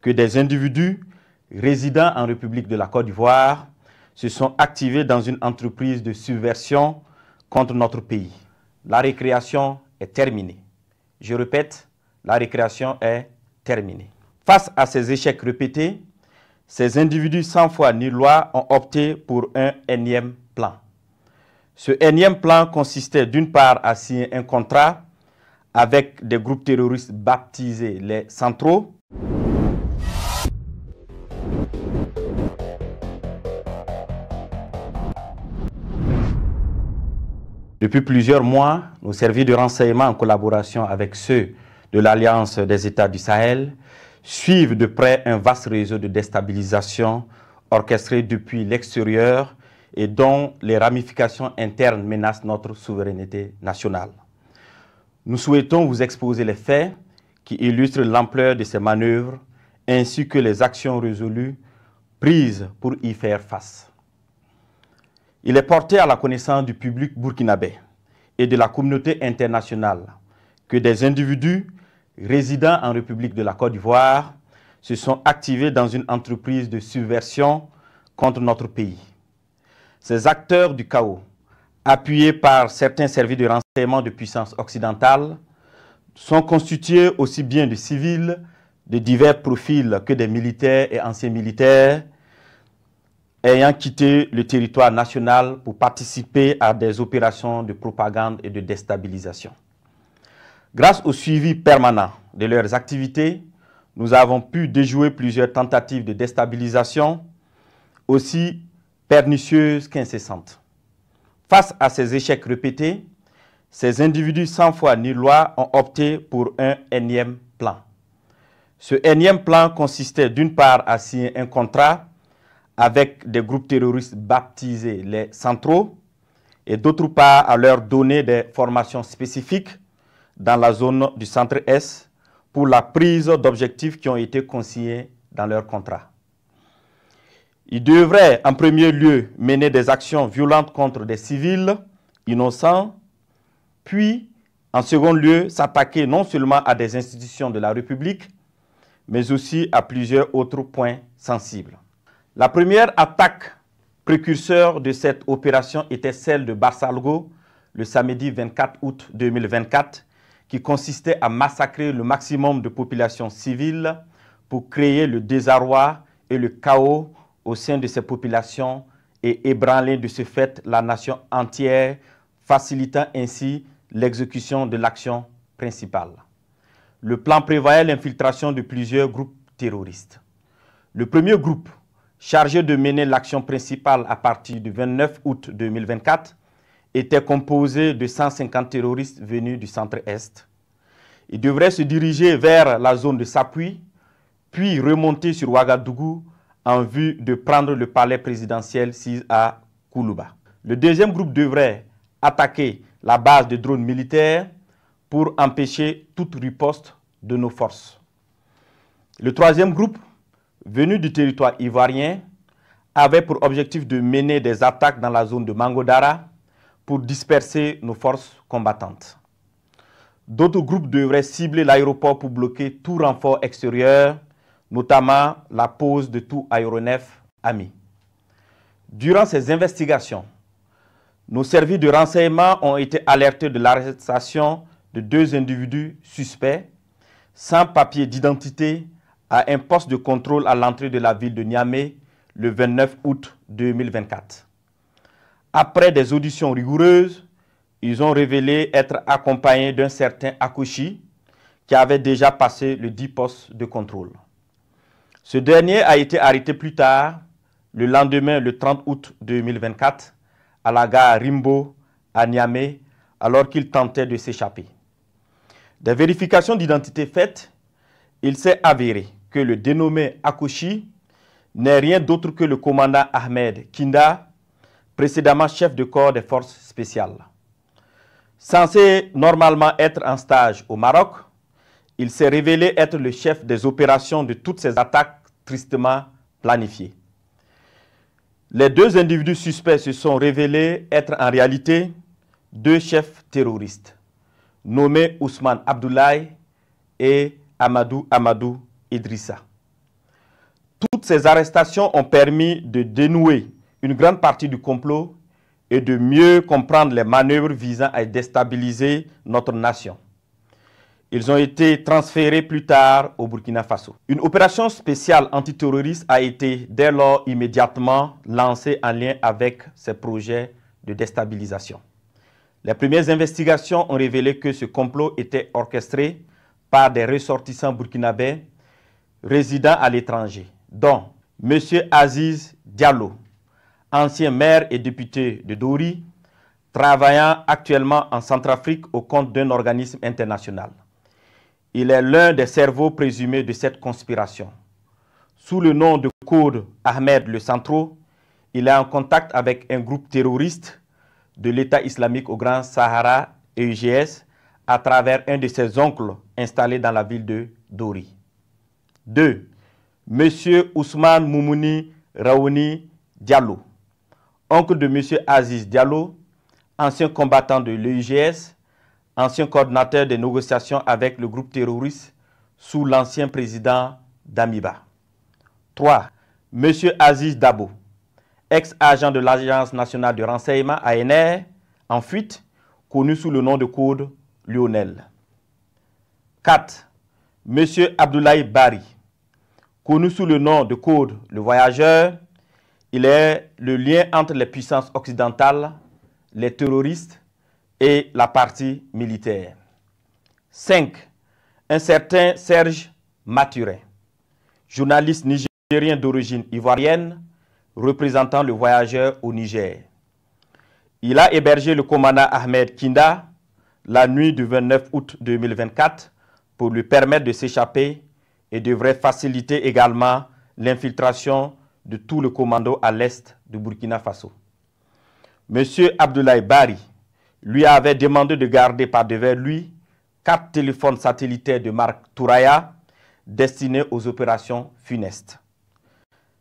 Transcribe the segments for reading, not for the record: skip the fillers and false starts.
que des individus résidant en République de la Côte d'Ivoire se sont activés dans une entreprise de subversion contre notre pays. La récréation est terminée. Je répète, la récréation est terminée. Face à ces échecs répétés, ces individus sans foi ni loi ont opté pour un énième plan. Ce énième plan consistait d'une part à signer un contrat avec des groupes terroristes baptisés les Centraux. Depuis plusieurs mois, nos services de renseignement en collaboration avec ceux de l'Alliance des États du Sahel suivent de près un vaste réseau de déstabilisation orchestré depuis l'extérieur et dont les ramifications internes menacent notre souveraineté nationale. Nous souhaitons vous exposer les faits qui illustrent l'ampleur de ces manœuvres ainsi que les actions résolues prises pour y faire face. Il est porté à la connaissance du public burkinabé et de la communauté internationale que des individus résidant en République de la Côte d'Ivoire se sont activés dans une entreprise de subversion contre notre pays. Ces acteurs du chaos, appuyés par certains services de renseignement de puissance occidentale, sont constitués aussi bien de civils de divers profils que des militaires et anciens militaires ayant quitté le territoire national pour participer à des opérations de propagande et de déstabilisation. Grâce au suivi permanent de leurs activités, nous avons pu déjouer plusieurs tentatives de déstabilisation, aussi pernicieuses qu'incessantes. Face à ces échecs répétés, ces individus sans foi ni loi ont opté pour un énième plan. Ce énième plan consistait d'une part à signer un contrat avec des groupes terroristes baptisés les Centraux et d'autre part à leur donner des formations spécifiques dans la zone du Centre-Est pour la prise d'objectifs qui ont été consignés dans leur contrat. Ils devraient en premier lieu mener des actions violentes contre des civils innocents, puis en second lieu s'attaquer non seulement à des institutions de la République, mais aussi à plusieurs autres points sensibles. La première attaque précurseur de cette opération était celle de Barsalgo le samedi 24 août 2024, qui consistait à massacrer le maximum de populations civiles pour créer le désarroi et le chaos au sein de ces populations et ébranler de ce fait la nation entière, facilitant ainsi l'exécution de l'action principale. Le plan prévoyait l'infiltration de plusieurs groupes terroristes. Le premier groupe, chargé de mener l'action principale à partir du 29 août 2024, était composé de 150 terroristes venus du centre-est. Ils devraient se diriger vers la zone de Sapui, puis remonter sur Ouagadougou en vue de prendre le palais présidentiel à Koulouba. Le deuxième groupe devrait attaquer la base de drones militaires pour empêcher toute riposte de nos forces. Le troisième groupe, venu du territoire ivoirien, avait pour objectif de mener des attaques dans la zone de Mangodara pour disperser nos forces combattantes. D'autres groupes devraient cibler l'aéroport pour bloquer tout renfort extérieur, notamment la pose de tout aéronef ami. Durant ces investigations, nos services de renseignement ont été alertés de l'arrestation de 2 individus suspects sans papier d'identité à un poste de contrôle à l'entrée de la ville de Niamey le 29 août 2024. Après des auditions rigoureuses, ils ont révélé être accompagnés d'un certain Akouchi qui avait déjà passé le 10 postes de contrôle. Ce dernier a été arrêté plus tard, le lendemain, le 30 août 2024, à la gare Rimbo, à Niamey, alors qu'il tentait de s'échapper. Des vérifications d'identité faites, il s'est avéré que le dénommé Akouchi n'est rien d'autre que le commandant Ahmed Kinda, précédemment chef de corps des forces spéciales. Censé normalement être en stage au Maroc, il s'est révélé être le chef des opérations de toutes ces attaques tristement planifiées. Les 2 individus suspects se sont révélés être en réalité 2 chefs terroristes, nommés Ousmane Abdoulaye et Amadou Idrissa. Toutes ces arrestations ont permis de dénouer une grande partie du complot et de mieux comprendre les manœuvres visant à déstabiliser notre nation. Ils ont été transférés plus tard au Burkina Faso. Une opération spéciale antiterroriste a été dès lors immédiatement lancée en lien avec ces projets de déstabilisation. Les premières investigations ont révélé que ce complot était orchestré par des ressortissants burkinabés résidant à l'étranger, dont M. Aziz Diallo, ancien maire et député de Dori, travaillant actuellement en Centrafrique au compte d'un organisme international. Il est l'un des cerveaux présumés de cette conspiration. Sous le nom de code Ahmed le Centro, il est en contact avec un groupe terroriste de l'État islamique au Grand Sahara, EUGS, à travers un de ses oncles installé dans la ville de Dori. 2. M. Ousmane Moumouni Raouni Diallo, oncle de M. Aziz Diallo, ancien combattant de l'EUGS, ancien coordinateur des négociations avec le groupe terroriste sous l'ancien président Damiba. 3. M. Aziz Dabo, ex-agent de l'Agence nationale de renseignement ANR, en fuite, connu sous le nom de code Lionel. 4. M. Abdoulaye Bari, connu sous le nom de code Le Voyageur. Il est le lien entre les puissances occidentales, les terroristes et la partie militaire. 5. Un certain Serge Maturin, journaliste nigérien d'origine ivoirienne, représentant Le Voyageur au Niger. Il a hébergé le commandant Ahmed Kinda la nuit du 29 août 2024 pour lui permettre de s'échapper et devrait faciliter également l'infiltration de tout le commando à l'est du Burkina Faso. M. Abdoulaye Bari lui avait demandé de garder par devers lui 4 téléphones satellitaires de marque Touraya destinés aux opérations funestes.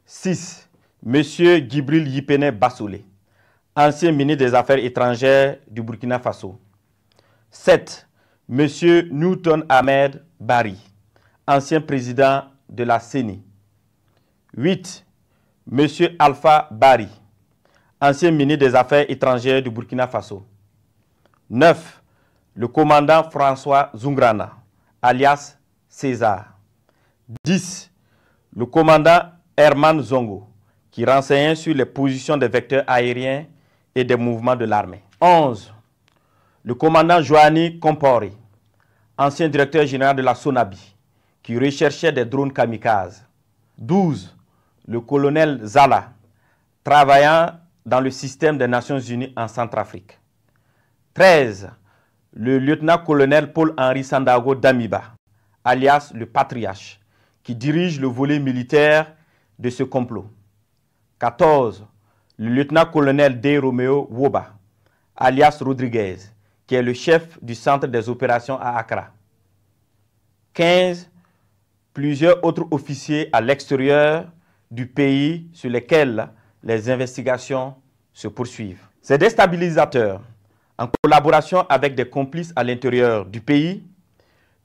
6. M. Djibril Yipene Bassolé, ancien ministre des Affaires étrangères du Burkina Faso. 7. M. Newton Ahmed Bari, ancien président de la CENI. 8. M. Alpha Bari, ancien ministre des Affaires étrangères du Burkina Faso. 9. Le commandant François Zungrana, alias César. 10. Le commandant Herman Zongo, qui renseignait sur les positions des vecteurs aériens et des mouvements de l'armée. 11. Le commandant Joanny Kompori, ancien directeur général de la SONABI, qui recherchait des drones kamikazes. 12. Le colonel Zala, travaillant dans le système des Nations Unies en Centrafrique. 13. Le lieutenant-colonel Paul-Henri Sandaogo Damiba, alias le Patriarche, qui dirige le volet militaire de ce complot. 14. Le lieutenant-colonel D. Romeo Woba, alias Rodriguez, qui est le chef du centre des opérations à Accra. 15. Plusieurs autres officiers à l'extérieur du pays sur lesquels les investigations se poursuivent. Ces déstabilisateurs, en collaboration avec des complices à l'intérieur du pays,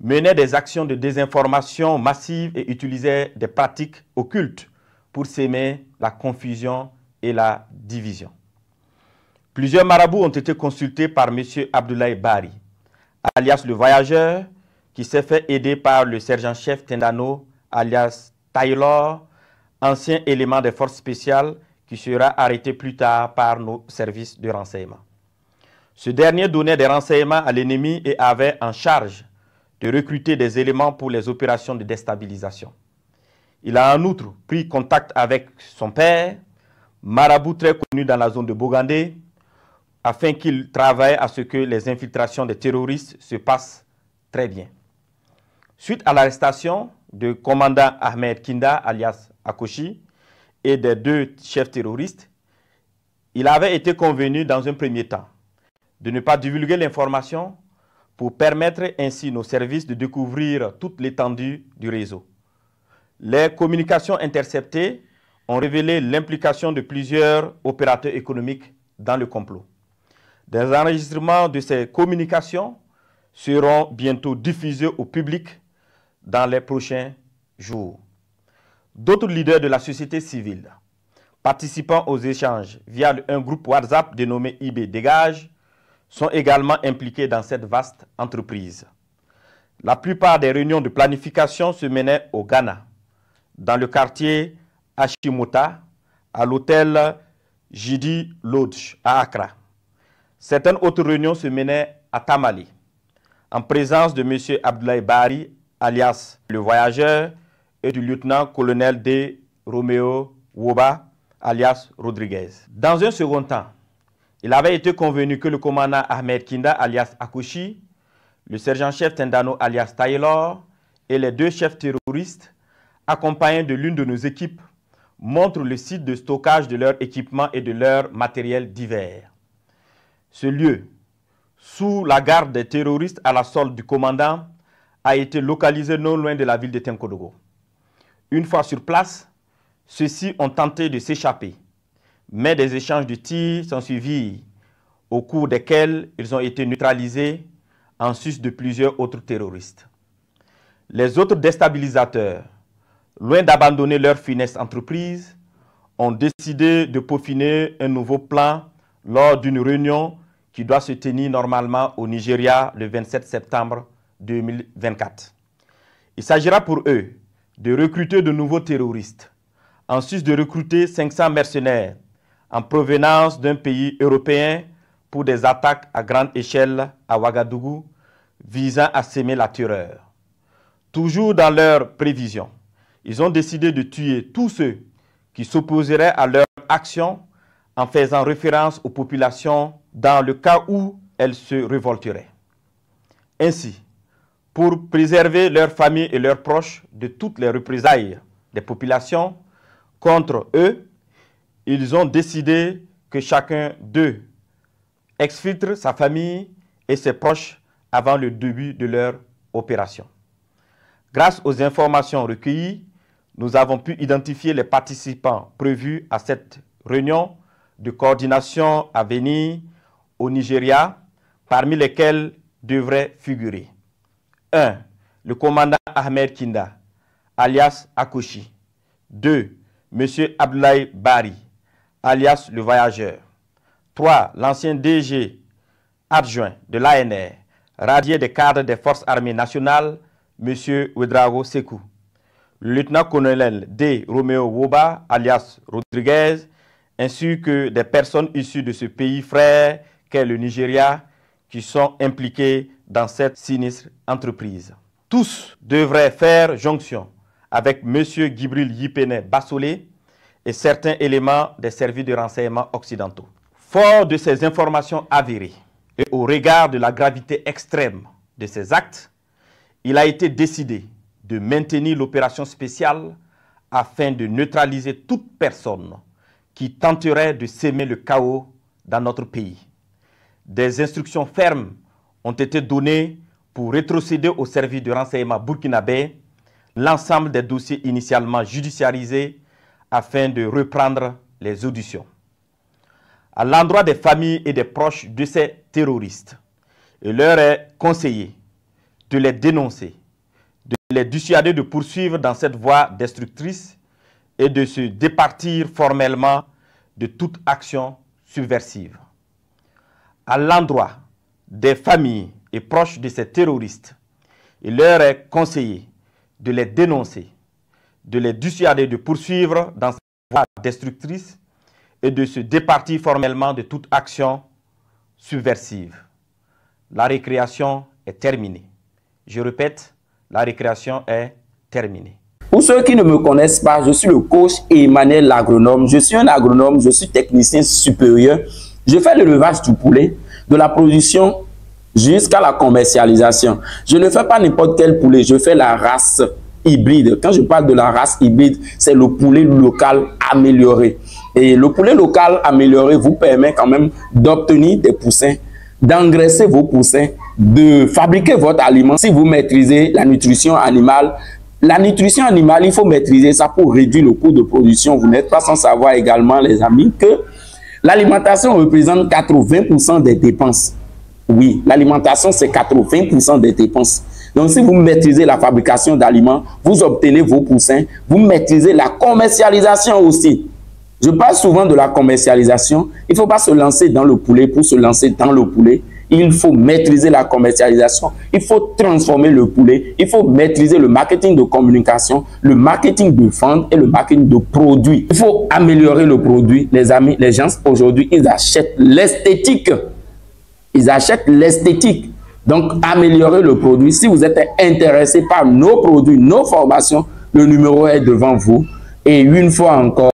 menaient des actions de désinformation massive et utilisaient des pratiques occultes pour s'aimer la confusion et la division. Plusieurs marabouts ont été consultés par M. Abdoulaye Bari, alias le Voyageur, qui s'est fait aider par le sergent-chef Tendano, alias Taylor, ancien élément des forces spéciales qui sera arrêté plus tard par nos services de renseignement. Ce dernier donnait des renseignements à l'ennemi et avait en charge de recruter des éléments pour les opérations de déstabilisation. Il a en outre pris contact avec son père, marabout très connu dans la zone de Bogandé, afin qu'il travaille à ce que les infiltrations des terroristes se passent très bien. Suite à l'arrestation du commandant Ahmed Kinda, alias Akoshi, et des 2 chefs terroristes, il avait été convenu dans un premier temps de ne pas divulguer l'information pour permettre ainsi nos services de découvrir toute l'étendue du réseau. Les communications interceptées ont révélé l'implication de plusieurs opérateurs économiques dans le complot. Des enregistrements de ces communications seront bientôt diffusés au public dans les prochains jours. D'autres leaders de la société civile participant aux échanges via un groupe WhatsApp dénommé IB Dégage sont également impliqués dans cette vaste entreprise. La plupart des réunions de planification se menaient au Ghana, dans le quartier Ashimota, à l'hôtel Jidi Lodge à Accra. Certaines autres réunions se menaient à Tamale, en présence de M. Abdoulaye Bari, alias le voyageur, et du lieutenant-colonel D. Romeo Woba, alias Rodriguez. Dans un second temps, il avait été convenu que le commandant Ahmed Kinda, alias Akouchi, le sergent-chef Tendano, alias Taylor, et les deux chefs terroristes, accompagnés de l'une de nos équipes, montrent le site de stockage de leurs équipements et de leurs matériels divers. Ce lieu, sous la garde des terroristes à la solde du commandant, a été localisé non loin de la ville de Tenkodogo. Une fois sur place, ceux-ci ont tenté de s'échapper, mais des échanges de tirs sont suivis, au cours desquels ils ont été neutralisés en sus de plusieurs autres terroristes. Les autres déstabilisateurs, loin d'abandonner leur funeste entreprise, ont décidé de peaufiner un nouveau plan lors d'une réunion qui doit se tenir normalement au Nigeria le 27 septembre 2024. Il s'agira pour eux de recruter de nouveaux terroristes, en sus de recruter 500 mercenaires en provenance d'un pays européen pour des attaques à grande échelle à Ouagadougou visant à semer la terreur. Toujours dans leurs prévisions, ils ont décidé de tuer tous ceux qui s'opposeraient à leur action en faisant référence aux populations dans le cas où elles se révolteraient. Ainsi, pour préserver leurs familles et leurs proches de toutes les représailles des populations contre eux, ils ont décidé que chacun d'eux exfiltre sa famille et ses proches avant le début de leur opération. Grâce aux informations recueillies, nous avons pu identifier les participants prévus à cette réunion de coordination à venir au Nigeria, parmi lesquels devraient figurer 1. Le commandant Ahmed Kinda, alias Akouchi. 2. M. Abdoulaye Bari, alias le voyageur. 3. L'ancien DG adjoint de l'ANR, radié des cadres des forces armées nationales, M. Ouedraogo Sekou. Le lieutenant-colonel D. Romeo Woba, alias Rodriguez, ainsi que des personnes issues de ce pays frère qu'est le Nigeria, qui sont impliqués dans cette sinistre entreprise. Tous devraient faire jonction avec M. Gibril Yipene Bassolé et certains éléments des services de renseignement occidentaux. Fort de ces informations avérées et au regard de la gravité extrême de ces actes, il a été décidé de maintenir l'opération spéciale afin de neutraliser toute personne qui tenterait de semer le chaos dans notre pays. Des instructions fermes ont été données pour rétrocéder au service de renseignement burkinabé l'ensemble des dossiers initialement judiciarisés afin de reprendre les auditions. À l'endroit des familles et des proches de ces terroristes, il leur est conseillé de les dénoncer, de les dissuader de poursuivre dans cette voie destructrice et de se départir formellement de toute action subversive. À l'endroit des familles et proches de ces terroristes, il leur est conseillé de les dénoncer, de les dissuader de poursuivre dans cette voie destructrice et de se départir formellement de toute action subversive. La récréation est terminée. Je répète, la récréation est terminée. Pour ceux qui ne me connaissent pas, je suis le coach Emmanuel l'agronome. Je suis un agronome, je suis technicien supérieur. Je fais l'élevage du poulet, de la production jusqu'à la commercialisation. Je ne fais pas n'importe quel poulet, je fais la race hybride. Quand je parle de la race hybride, c'est le poulet local amélioré. Et le poulet local amélioré vous permet quand même d'obtenir des poussins, d'engraisser vos poussins, de fabriquer votre aliment. Si vous maîtrisez la nutrition animale, il faut maîtriser ça pour réduire le coût de production. Vous n'êtes pas sans savoir également, les amis, que l'alimentation représente 80% des dépenses. Oui, l'alimentation, c'est 80% des dépenses. Donc, si vous maîtrisez la fabrication d'aliments, vous obtenez vos poussins, vous maîtrisez la commercialisation aussi. Je parle souvent de la commercialisation. Il ne faut pas se lancer dans le poulet pour se lancer dans le poulet. Il faut maîtriser la commercialisation. Il faut transformer le poulet. Il faut maîtriser le marketing de communication, le marketing de vente et le marketing de produits. Il faut améliorer le produit. Les amis, les gens aujourd'hui, ils achètent l'esthétique. Ils achètent l'esthétique. Donc, améliorer le produit. Si vous êtes intéressé par nos produits, nos formations, le numéro est devant vous. Et une fois encore,